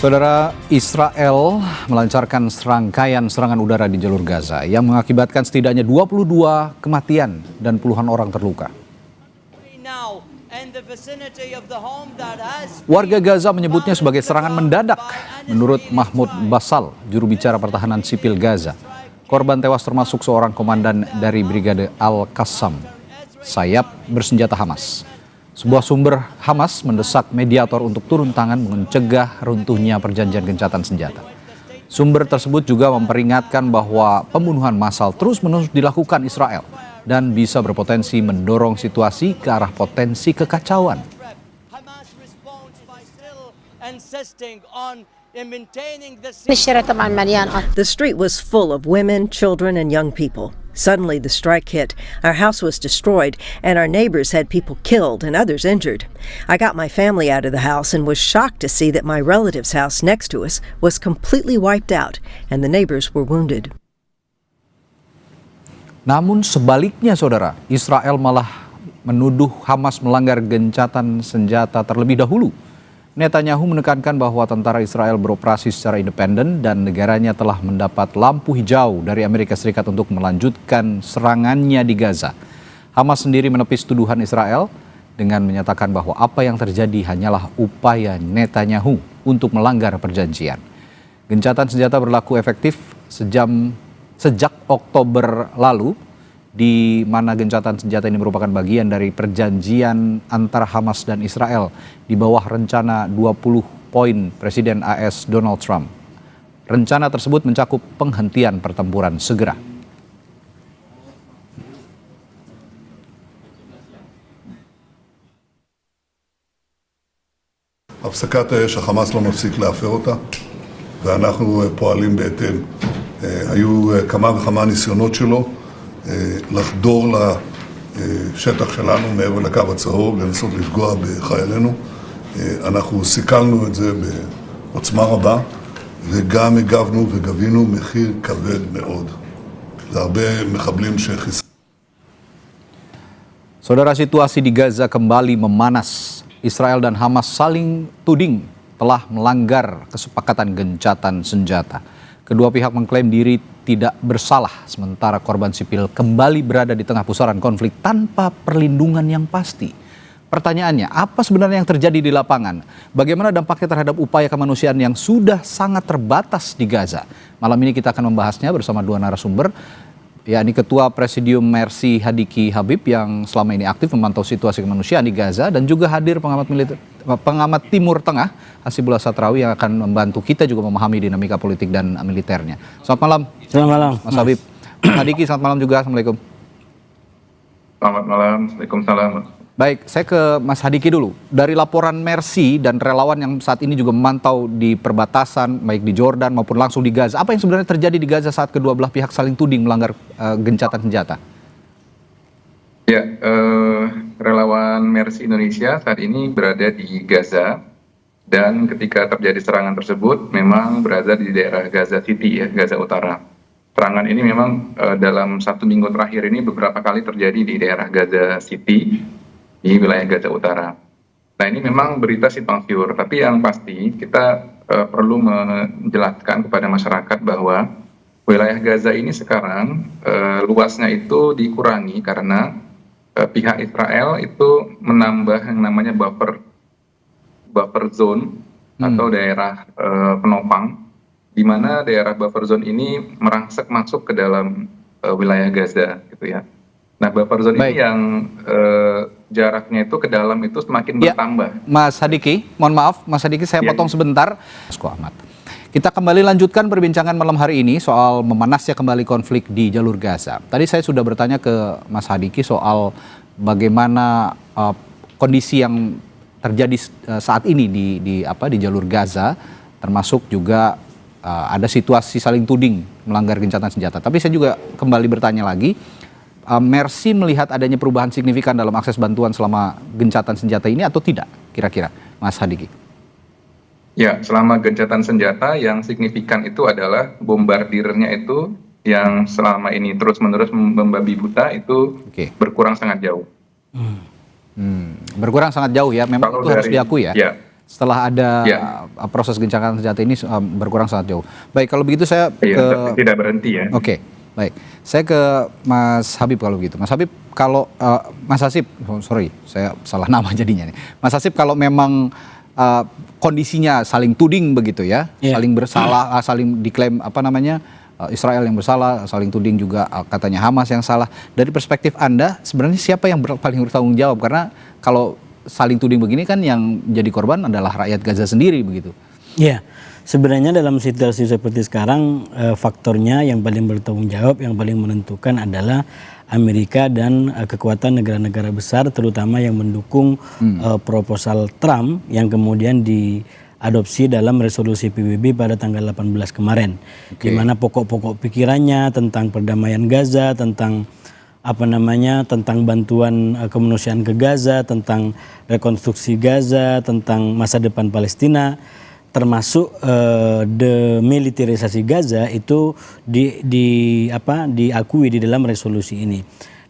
Saudara, Israel melancarkan serangkaian serangan udara di jalur Gaza yang mengakibatkan setidaknya 22 kematian dan puluhan orang terluka. Warga Gaza menyebutnya sebagai serangan mendadak. Menurut Mahmoud Basal, juru bicara pertahanan sipil Gaza, korban tewas termasuk seorang komandan dari Brigade Al-Qassam, sayap bersenjata Hamas. Sebuah sumber Hamas mendesak mediator untuk turun tangan mencegah runtuhnya perjanjian gencatan senjata. Sumber tersebut juga memperingatkan bahwa pembunuhan massal terus-menerus dilakukan Israel dan bisa berpotensi mendorong situasi ke arah potensi kekacauan. The street was full of women, children, and young people. Suddenly, the strike hit. Our house was destroyed, and our neighbors had people killed and others injured. I got my family out of the house and was shocked to see that my relative's house next to us was completely wiped out, and the neighbors were wounded. Namun sebaliknya, saudara, Israel malah menuduh Hamas melanggar gencatan senjata terlebih dahulu. Netanyahu menekankan bahwa tentara Israel beroperasi secara independen dan negaranya telah mendapat lampu hijau dari Amerika Serikat untuk melanjutkan serangannya di Gaza. Hamas sendiri menepis tuduhan Israel dengan menyatakan bahwa apa yang terjadi hanyalah upaya Netanyahu untuk melanggar perjanjian. Gencatan senjata berlaku efektif sejak Oktober lalu, di mana gencatan senjata ini merupakan bagian dari perjanjian antara Hamas dan Israel di bawah rencana 20 poin Presiden AS Donald Trump. Rencana tersebut mencakup penghentian pertempuran segera. הפסקת האש, החמאס לא מפסיק להפר אותה, ואנחנו פועלים בהתאם. היו כמה וכמה ניסיונות שלו לחדור לשטח שלנו מעבר לקו הצהוב, לנסות לפגוע בחיילינו. אנחנו סיכלנו את זה בעוצמה רבה, וגם הגבנו וגבינו מחיר כבד מאוד. זה הרבה מחבלים שחיסלו. Saudara, situasi di Gaza kembali memanas. Israel dan Hamas saling tuding telah melanggar kesepakatan gencatan senjata. Kedua pihak mengklaim diri tidak bersalah, sementara korban sipil kembali berada di tengah pusaran konflik tanpa perlindungan yang pasti. Pertanyaannya, apa sebenarnya yang terjadi di lapangan? Bagaimana dampaknya terhadap upaya kemanusiaan yang sudah sangat terbatas di Gaza? Malam ini kita akan membahasnya bersama dua narasumber, yakni Ketua Presidium Mercy Hadiki Habib yang selama ini aktif memantau situasi kemanusiaan di Gaza, dan juga hadir pengamat Timur Tengah Hasibullah Satrawi yang akan membantu kita juga memahami dinamika politik dan militernya. Selamat malam. Selamat malam, Mas Habib. Mas Hadiki, selamat malam juga. Assalamualaikum. Selamat malam. Waalaikumsalam. Baik, saya ke Mas Hadiki dulu. Dari laporan Mercy dan relawan yang saat ini juga memantau di perbatasan, baik di Jordan maupun langsung di Gaza, apa yang sebenarnya terjadi di Gaza saat kedua belah pihak saling tuding melanggar gencatan senjata? Ya, relawan Mercy Indonesia saat ini berada di Gaza, dan ketika terjadi serangan tersebut memang berada di daerah Gaza City, ya, Gaza Utara. Serangan ini memang dalam 1 minggu terakhir ini beberapa kali terjadi di daerah Gaza City, di wilayah Gaza Utara. Nah, ini memang berita simpang siur, tapi yang pasti kita perlu menjelaskan kepada masyarakat bahwa wilayah Gaza ini sekarang luasnya itu dikurangi karena pihak Israel itu menambah yang namanya buffer zone atau daerah penopang, di mana daerah buffer zone ini merangsek masuk ke dalam wilayah Gaza, gitu ya. Nah, buffer zone ini yang jaraknya itu ke dalam itu semakin bertambah. Mas Hadiki, mohon maaf, Mas Hadiki, saya potong sebentar. Kita kembali lanjutkan perbincangan malam hari ini soal memanasnya kembali konflik di jalur Gaza. Tadi saya sudah bertanya ke Mas Hadiki soal bagaimana kondisi yang terjadi saat ini di jalur Gaza, termasuk juga ada situasi saling tuding melanggar gencatan senjata. Tapi saya juga kembali bertanya lagi, Mercy melihat adanya perubahan signifikan dalam akses bantuan selama gencatan senjata ini atau tidak, kira-kira, Mas Hadiki? Ya, selama gencatan senjata yang signifikan itu adalah bombardirnya itu yang selama ini terus-menerus membabi buta itu berkurang sangat jauh. Berkurang sangat jauh ya, memang itu harus diakui ya. Setelah ada proses gencatan senjata ini berkurang sangat jauh. Baik, kalau begitu saya Iya, tidak berhenti ya. Oke, baik. Saya ke Mas Habib kalau begitu. Mas Habib, kalau Mas Hasib, sorry, saya salah nama jadinya nih. Mas Hasib, kalau memang kondisinya saling tuding begitu ya, saling bersalah, saling diklaim Israel yang bersalah, saling tuding juga katanya Hamas yang salah. Dari perspektif Anda, sebenarnya siapa yang paling bertanggung jawab? Karena kalau saling tuding begini kan yang jadi korban adalah rakyat Gaza sendiri begitu. Ya, sebenarnya dalam situasi seperti sekarang faktornya yang paling bertanggung jawab, yang paling menentukan adalah Amerika dan kekuatan negara-negara besar, terutama yang mendukung proposal Trump yang kemudian diadopsi dalam resolusi PBB pada tanggal 18 kemarin, di mana pokok-pokok pikirannya tentang perdamaian Gaza, tentang tentang bantuan kemanusiaan ke Gaza, tentang rekonstruksi Gaza, tentang masa depan Palestina, termasuk demilitarisasi Gaza itu diakui di dalam resolusi ini.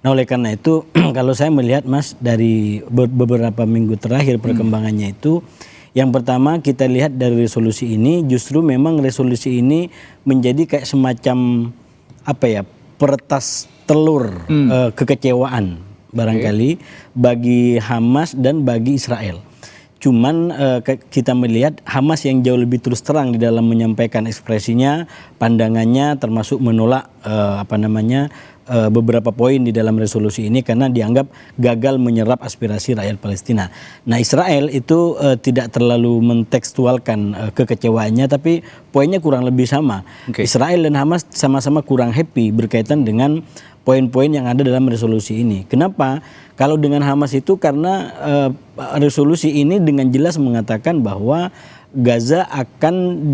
Nah, oleh karena itu kalau saya melihat Mas dari beberapa minggu terakhir perkembangannya itu, yang pertama kita lihat dari resolusi ini justru memang resolusi ini menjadi kayak semacam peretas telur kekecewaan barangkali bagi Hamas dan bagi Israel. Cuman kita melihat Hamas yang jauh lebih terus terang di dalam menyampaikan ekspresinya, pandangannya, termasuk menolak beberapa poin di dalam resolusi ini karena dianggap gagal menyerap aspirasi rakyat Palestina. Nah, Israel itu tidak terlalu mentekstualkan kekecewaannya, tapi poinnya kurang lebih sama. Israel dan Hamas sama-sama kurang happy berkaitan dengan poin-poin yang ada dalam resolusi ini. Kenapa? Kalau dengan Hamas itu karena resolusi ini dengan jelas mengatakan bahwa Gaza akan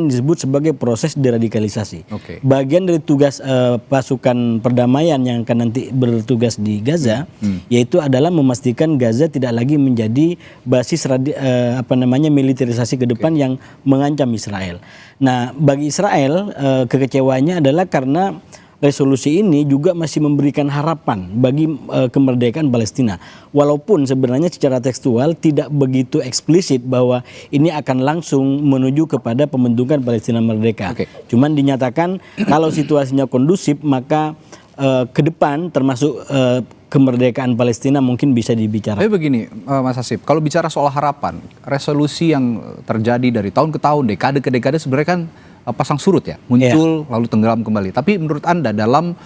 disebut sebagai proses deradikalisasi. Bagian dari tugas pasukan perdamaian yang akan nanti bertugas di Gaza, yaitu adalah memastikan Gaza tidak lagi menjadi basis militerisasi ke depan yang mengancam Israel. Nah, bagi Israel kekecewaannya adalah karena resolusi ini juga masih memberikan harapan bagi kemerdekaan Palestina. Walaupun sebenarnya secara tekstual tidak begitu eksplisit bahwa ini akan langsung menuju kepada pembentukan Palestina merdeka. Cuman dinyatakan kalau situasinya kondusif maka ke depan termasuk kemerdekaan Palestina mungkin bisa dibicarakan. Tapi begini Mas Hasib, kalau bicara soal harapan, resolusi yang terjadi dari tahun ke tahun, dekade ke dekade sebenarnya kan pasang surut ya, muncul lalu tenggelam kembali. Tapi menurut Anda dalam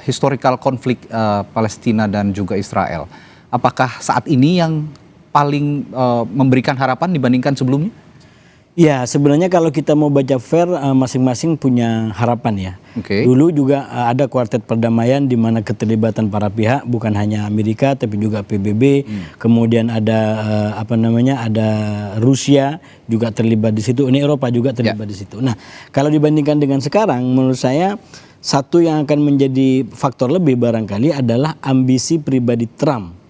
historical konflik Palestina dan juga Israel, apakah saat ini yang paling memberikan harapan dibandingkan sebelumnya? Ya, sebenarnya kalau kita mau baca fair, masing-masing punya harapan ya. Dulu juga ada kuartet perdamaian di mana keterlibatan para pihak bukan hanya Amerika tapi juga PBB. Kemudian ada ada Rusia juga terlibat di situ, Uni Eropa juga terlibat di situ. Nah, kalau dibandingkan dengan sekarang, menurut saya satu yang akan menjadi faktor lebih barangkali adalah ambisi pribadi Trump.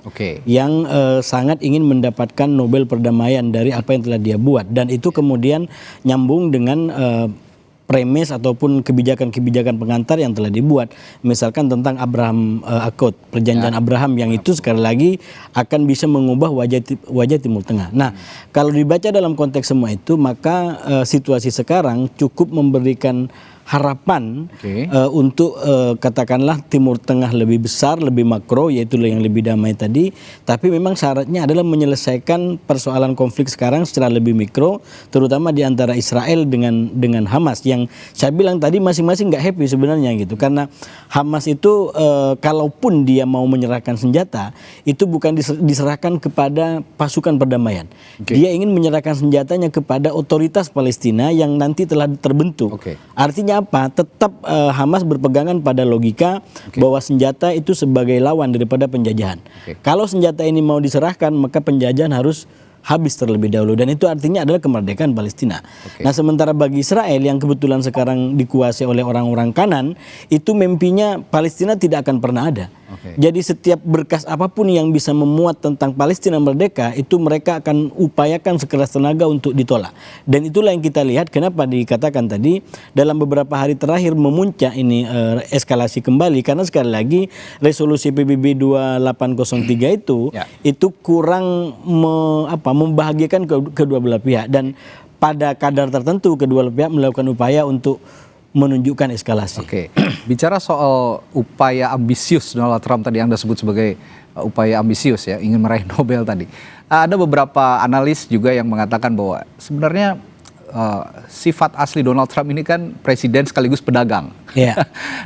Yang sangat ingin mendapatkan Nobel perdamaian dari apa yang telah dia buat, dan itu kemudian nyambung dengan premis ataupun kebijakan-kebijakan pengantar yang telah dibuat, misalkan tentang Abraham Accord, perjanjian Abraham yang itu sekali lagi akan bisa mengubah wajah Timur Tengah. Nah, kalau dibaca dalam konteks semua itu, maka situasi sekarang cukup memberikan harapan untuk katakanlah Timur Tengah lebih besar, lebih makro, yaitu yang lebih damai tadi. Tapi memang syaratnya adalah menyelesaikan persoalan konflik sekarang secara lebih mikro, terutama di antara Israel dengan Hamas, yang saya bilang tadi masing-masing nggak happy sebenarnya gitu. Karena Hamas itu kalaupun dia mau menyerahkan senjata, itu bukan diserahkan kepada pasukan perdamaian. Dia ingin menyerahkan senjatanya kepada otoritas Palestina yang nanti telah terbentuk. Artinya apa? Tetap Hamas berpegangan pada logika bahwa senjata itu sebagai lawan daripada penjajahan. Kalau senjata ini mau diserahkan, maka penjajahan harus habis terlebih dahulu, dan itu artinya adalah kemerdekaan Palestina. Nah, sementara bagi Israel yang kebetulan sekarang dikuasai oleh orang-orang kanan, itu mimpinya Palestina tidak akan pernah ada. Jadi setiap berkas apapun yang bisa memuat tentang Palestina merdeka itu mereka akan upayakan sekeras tenaga untuk ditolak. Dan itulah yang kita lihat kenapa dikatakan tadi dalam beberapa hari terakhir memuncak ini eskalasi kembali, karena sekali lagi resolusi PBB 2803 itu kurang membahagiakan kedua belah pihak, dan pada kadar tertentu kedua belah pihak melakukan upaya untuk menunjukkan eskalasi. Oke, bicara soal upaya ambisius Donald Trump tadi yang Anda sebut sebagai upaya ambisius ya, ingin meraih Nobel tadi. Ada beberapa analis juga yang mengatakan bahwa sebenarnya sifat asli Donald Trump ini kan presiden sekaligus pedagang.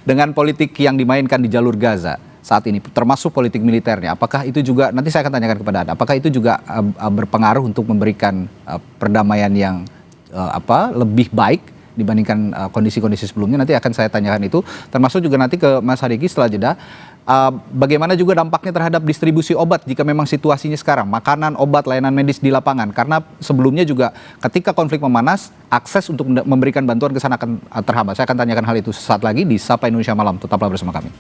Dengan politik yang dimainkan di jalur Gaza saat ini, termasuk politik militernya. Apakah itu juga, nanti saya akan tanyakan kepada Anda, apakah itu juga berpengaruh untuk memberikan perdamaian yang lebih baik dibandingkan kondisi-kondisi sebelumnya? Nanti akan saya tanyakan itu, termasuk juga nanti ke Mas Hadiki setelah jeda. Bagaimana juga dampaknya terhadap distribusi obat jika memang situasinya sekarang, makanan, obat, layanan medis di lapangan. Karena sebelumnya juga ketika konflik memanas, akses untuk memberikan bantuan ke sana akan terhambat. Saya akan tanyakan hal itu sesaat lagi di Sapa Indonesia Malam. Tetaplah bersama kami.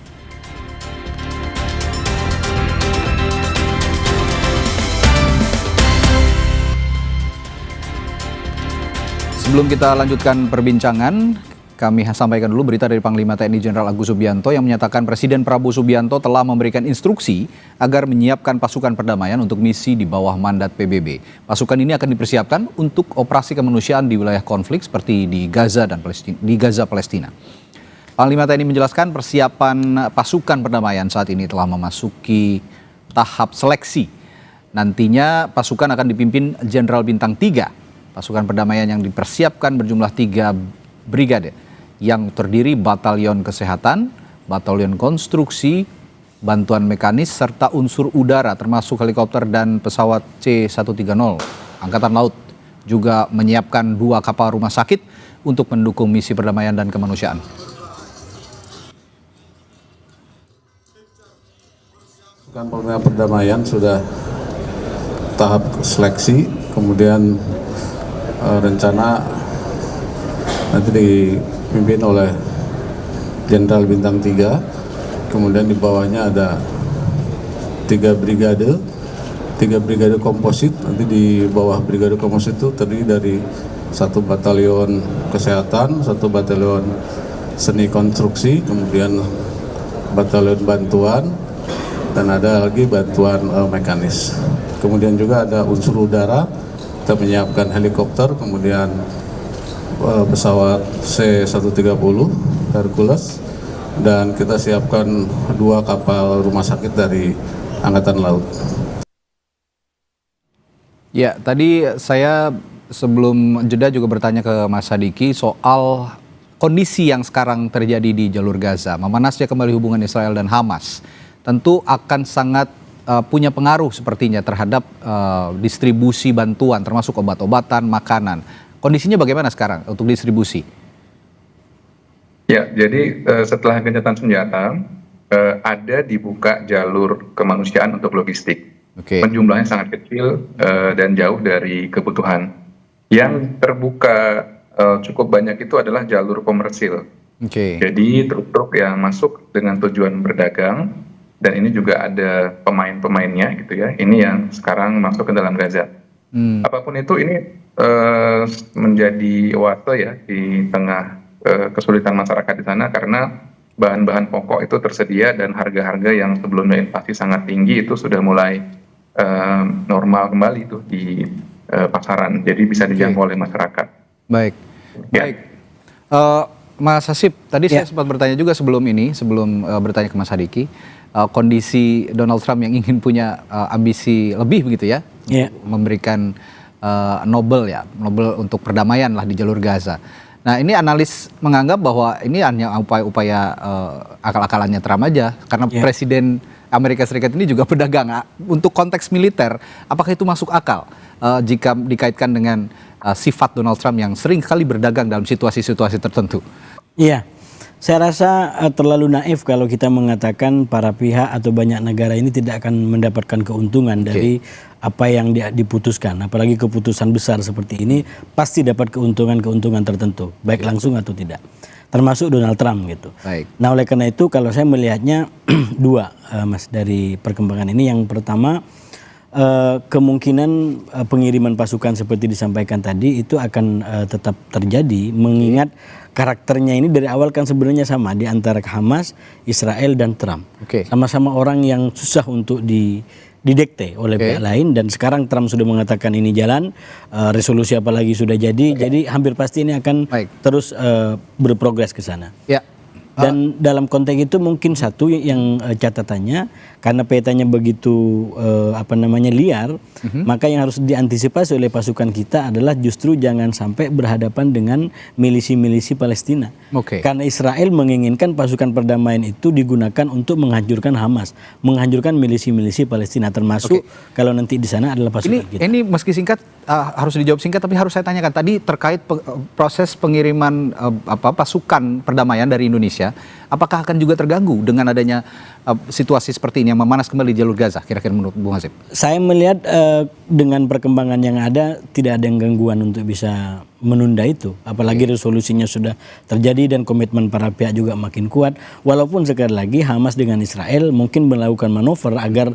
Sebelum kita lanjutkan perbincangan, kami sampaikan dulu berita dari Panglima TNI Jenderal Agus Subianto yang menyatakan Presiden Prabowo Subianto telah memberikan instruksi agar menyiapkan pasukan perdamaian untuk misi di bawah mandat PBB. Pasukan ini akan dipersiapkan untuk operasi kemanusiaan di wilayah konflik seperti di Gaza dan Palestina. Panglima TNI menjelaskan persiapan pasukan perdamaian saat ini telah memasuki tahap seleksi. Nantinya pasukan akan dipimpin Jenderal Bintang 3. Pasukan perdamaian yang dipersiapkan berjumlah 3 brigade yang terdiri Batalion Kesehatan, Batalion Konstruksi, Bantuan Mekanis, serta unsur udara termasuk helikopter dan pesawat C-130. Angkatan Laut juga menyiapkan 2 kapal rumah sakit untuk mendukung misi perdamaian dan kemanusiaan. Pasukan perdamaian sudah tahap seleksi, kemudian rencana nanti dipimpin oleh Jenderal Bintang 3, kemudian di bawahnya ada 3 brigade komposit. Nanti di bawah brigade komposit itu terdiri dari 1 batalion kesehatan, 1 batalion seni konstruksi, kemudian batalion bantuan, dan ada lagi bantuan mekanis. Kemudian juga ada unsur udara. Kita menyiapkan helikopter, kemudian pesawat C-130 Hercules, dan kita siapkan 2 kapal rumah sakit dari Angkatan Laut. Ya, tadi saya sebelum jeda juga bertanya ke Mas Hadiki soal kondisi yang sekarang terjadi di jalur Gaza. Memanasnya kembali hubungan Israel dan Hamas tentu akan sangat punya pengaruh sepertinya terhadap distribusi bantuan termasuk obat-obatan, makanan. Kondisinya bagaimana sekarang untuk distribusi? Ya, jadi setelah gencatan senjata ada dibuka jalur kemanusiaan untuk logistik. Jumlahnya sangat kecil dan jauh dari kebutuhan. Yang terbuka cukup banyak itu adalah jalur komersil. Jadi truk-truk yang masuk dengan tujuan berdagang. Dan ini juga ada pemain-pemainnya gitu ya. Ini yang sekarang masuk ke dalam Gaza. Apapun itu, ini menjadi wate ya di tengah kesulitan masyarakat di sana, karena bahan-bahan pokok itu tersedia dan harga-harga yang sebelumnya invasi sangat tinggi itu sudah mulai normal kembali itu di pasaran. Jadi bisa dijangkau oleh masyarakat. Baik. Mas Hasib, tadi saya sempat bertanya juga sebelum bertanya ke Mas Hadiki. Kondisi Donald Trump yang ingin punya ambisi lebih begitu ya, memberikan Nobel untuk perdamaian lah di jalur Gaza. Nah, ini analis menganggap bahwa ini hanya upaya-upaya akal-akalannya Trump aja, karena Presiden Amerika Serikat ini juga pedagang. Untuk konteks militer, apakah itu masuk akal jika dikaitkan dengan sifat Donald Trump yang sering kali berdagang dalam situasi-situasi tertentu? Iya. Saya rasa terlalu naif kalau kita mengatakan para pihak atau banyak negara ini tidak akan mendapatkan keuntungan dari apa yang diputuskan. Apalagi keputusan besar seperti ini pasti dapat keuntungan-keuntungan tertentu, baik langsung atau tidak. termasuk Donald Trump gitu. Baik. Nah oleh karena itu kalau saya melihatnya dua Mas dari perkembangan ini. Yang pertama kemungkinan pengiriman pasukan seperti disampaikan tadi itu akan tetap terjadi, mengingat karakternya ini dari awal kan sebenarnya sama di antara Hamas, Israel dan Trump. Sama-sama orang yang susah untuk didekte oleh pihak lain, dan sekarang Trump sudah mengatakan ini jalan, resolusi apalagi sudah jadi hampir pasti ini akan terus berprogres ke sana. Dan dalam konteks itu mungkin satu yang catatannya, karena petanya begitu liar, maka yang harus diantisipasi oleh pasukan kita adalah justru jangan sampai berhadapan dengan milisi-milisi Palestina. Karena Israel menginginkan pasukan perdamaian itu digunakan untuk menghancurkan Hamas, menghancurkan milisi-milisi Palestina, termasuk kalau nanti di sana adalah pasukan kita. Ini meski singkat harus dijawab singkat, tapi harus saya tanyakan tadi terkait proses pengiriman pasukan perdamaian dari Indonesia, apakah akan juga terganggu dengan adanya situasi seperti ini yang memanas kembali jalur Gaza, kira-kira menurut Bung Hasib? Saya melihat dengan perkembangan yang ada tidak ada yang gangguan untuk bisa menunda itu, apalagi resolusinya sudah terjadi dan komitmen para pihak juga makin kuat. Walaupun sekali lagi Hamas dengan Israel mungkin melakukan manuver agar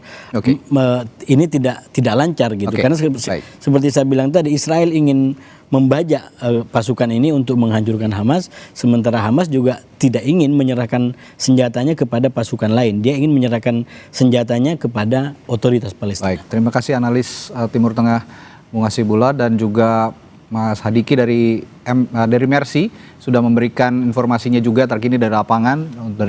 ini tidak lancar gitu. Karena seperti saya bilang tadi, Israel ingin membajak pasukan ini untuk menghancurkan Hamas, sementara Hamas juga tidak ingin menyerahkan senjatanya kepada pasukan lain. Dia ingin menyerahkan senjatanya kepada otoritas Palestina. Baik, terima kasih analis Timur Tengah Bung Hasibullah dan juga Mas Hadiki dari Mercy sudah memberikan informasinya juga terkini dari lapangan. Dari